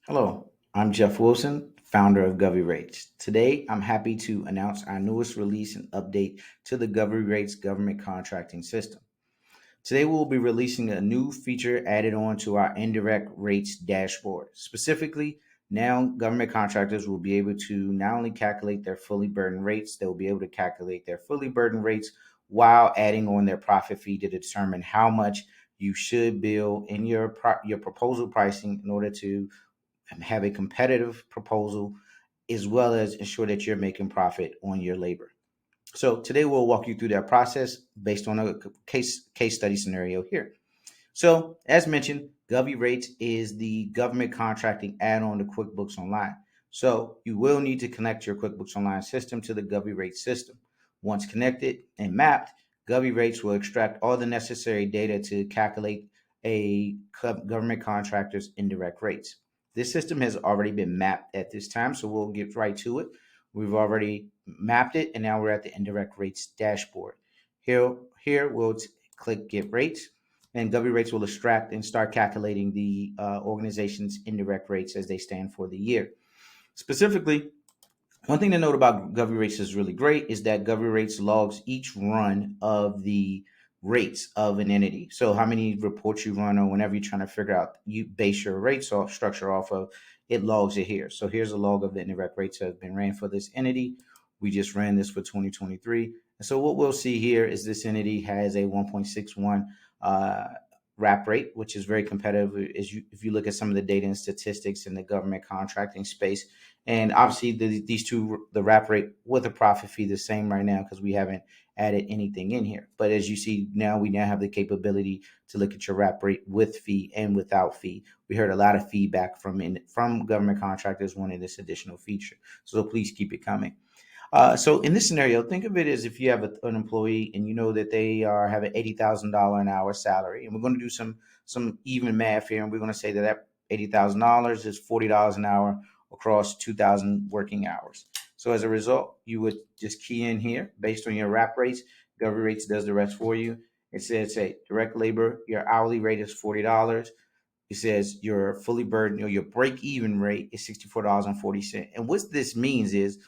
Hello, I'm Jeff Wilson, founder of Govierates. Today, I'm happy to announce our newest release and update to the Govierates government contracting system. Today, we'll be releasing a new feature added on to our indirect rates dashboard. Specifically, now government contractors will be able to not only calculate their fully burdened rates, they'll be able to calculate their fully burdened rates while adding on their profit fee to determine how much you should bill in your proposal pricing in order to have a competitive proposal as well as ensure that you're making profit on your labor. So today we'll walk you through that process based on a case study scenario here. So as mentioned, Govierates is the government contracting add-on to QuickBooks Online. So you will need to connect your QuickBooks Online system to the Govierates system. Once connected and mapped, Govierates will extract all the necessary data to calculate a government contractor's indirect rates. This system has already been mapped at this time, so we'll get right to it. We've already mapped it, and now we're at the indirect rates dashboard. Here we'll click Get Rates, and Govierates will extract and start calculating the organization's indirect rates as they stand for the year. Specifically, one thing to note about Govierates is really great is that Govierates logs each run of the rates of an entity. So how many reports you run, or whenever you're trying to figure out you base your rates off structure off of, it logs it here. So here's a log of the indirect rates that have been ran for this entity. We just ran this for 2023. And so what we'll see here is this entity has a 1.61 wrap rate, which is very competitive if you look at some of the data and statistics in the government contracting space. And obviously these two, the wrap rate with a profit fee, the same right now because we haven't added anything in here. But as you see now, we now have the capability to look at your wrap rate with fee and without fee. We heard a lot of feedback from government contractors wanting this additional feature. So please keep it coming. So in this scenario, think of it as if you have an employee and you know that they have an $80,000 an hour salary, and we're going to do some even math here, and we're going to say that $80,000 is $40 an hour across 2,000 working hours. So as a result, you would just key in here based on your wrap rates. Govierates does the rest for you. It says, say, direct labor, your hourly rate is $40. It says your fully burdened, your break even rate is $64.40. And what this means is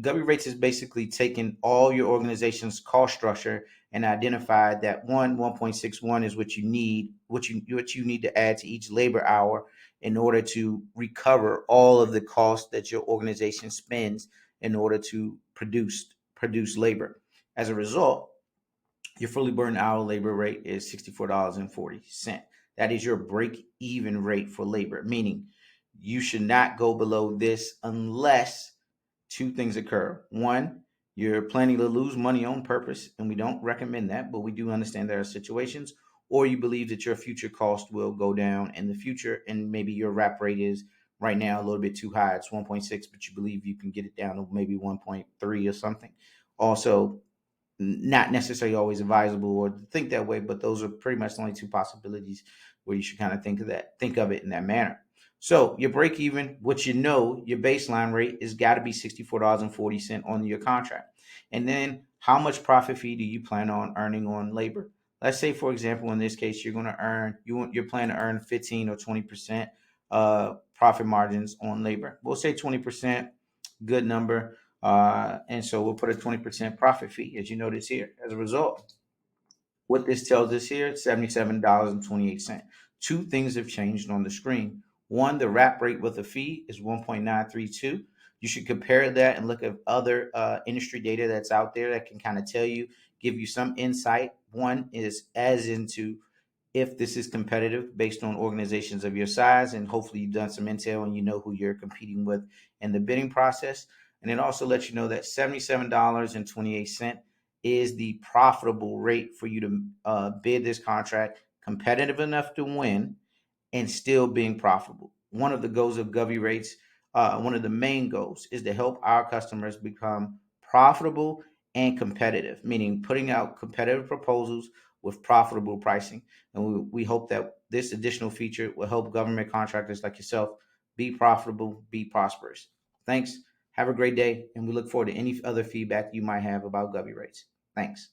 Govierates is basically taking all your organization's cost structure and identified that 1.61 is what you need, what you need to add to each labor hour in order to recover all of the costs that your organization spends in order to produce labor. As a result, your fully burdened hour labor rate is $64.40. That is your break even rate for labor, meaning you should not go below this unless two things occur. One, you're planning to lose money on purpose, and we don't recommend that, but we do understand there are situations, or you believe that your future cost will go down in the future, and maybe your wrap rate is right now a little bit too high. It's 1.6, but you believe you can get it down to maybe 1.3 or something. Also, not necessarily always advisable or think that way, but those are pretty much the only two possibilities where you should kind of think of it in that manner. So your break even, what you know, your baseline rate is got to be $64.40 on your contract. And then how much profit fee do you plan on earning on labor? Let's say, for example, in this case, you're going to earn, you're planning to earn 15 or 20% profit margins on labor. We'll say 20%, good number. And so we'll put a 20% profit fee, as you notice here. As a result, what this tells us here, $77.28. Two things have changed on the screen. One, the wrap rate with a fee is 1.932. You should compare that and look at other industry data that's out there that can kind of give you some insight. One is as into if this is competitive based on organizations of your size, and hopefully you've done some intel and you know who you're competing with in the bidding process. And it also lets you know that $77.28 is the profitable rate for you to bid this contract, competitive enough to win and still being profitable. One of the goals of Govierates, one of the main goals is to help our customers become profitable and competitive, meaning putting out competitive proposals with profitable pricing. And we hope that this additional feature will help government contractors like yourself be profitable, be prosperous. Thanks. Have a great day, and we look forward to any other feedback you might have about Govierates. Thanks.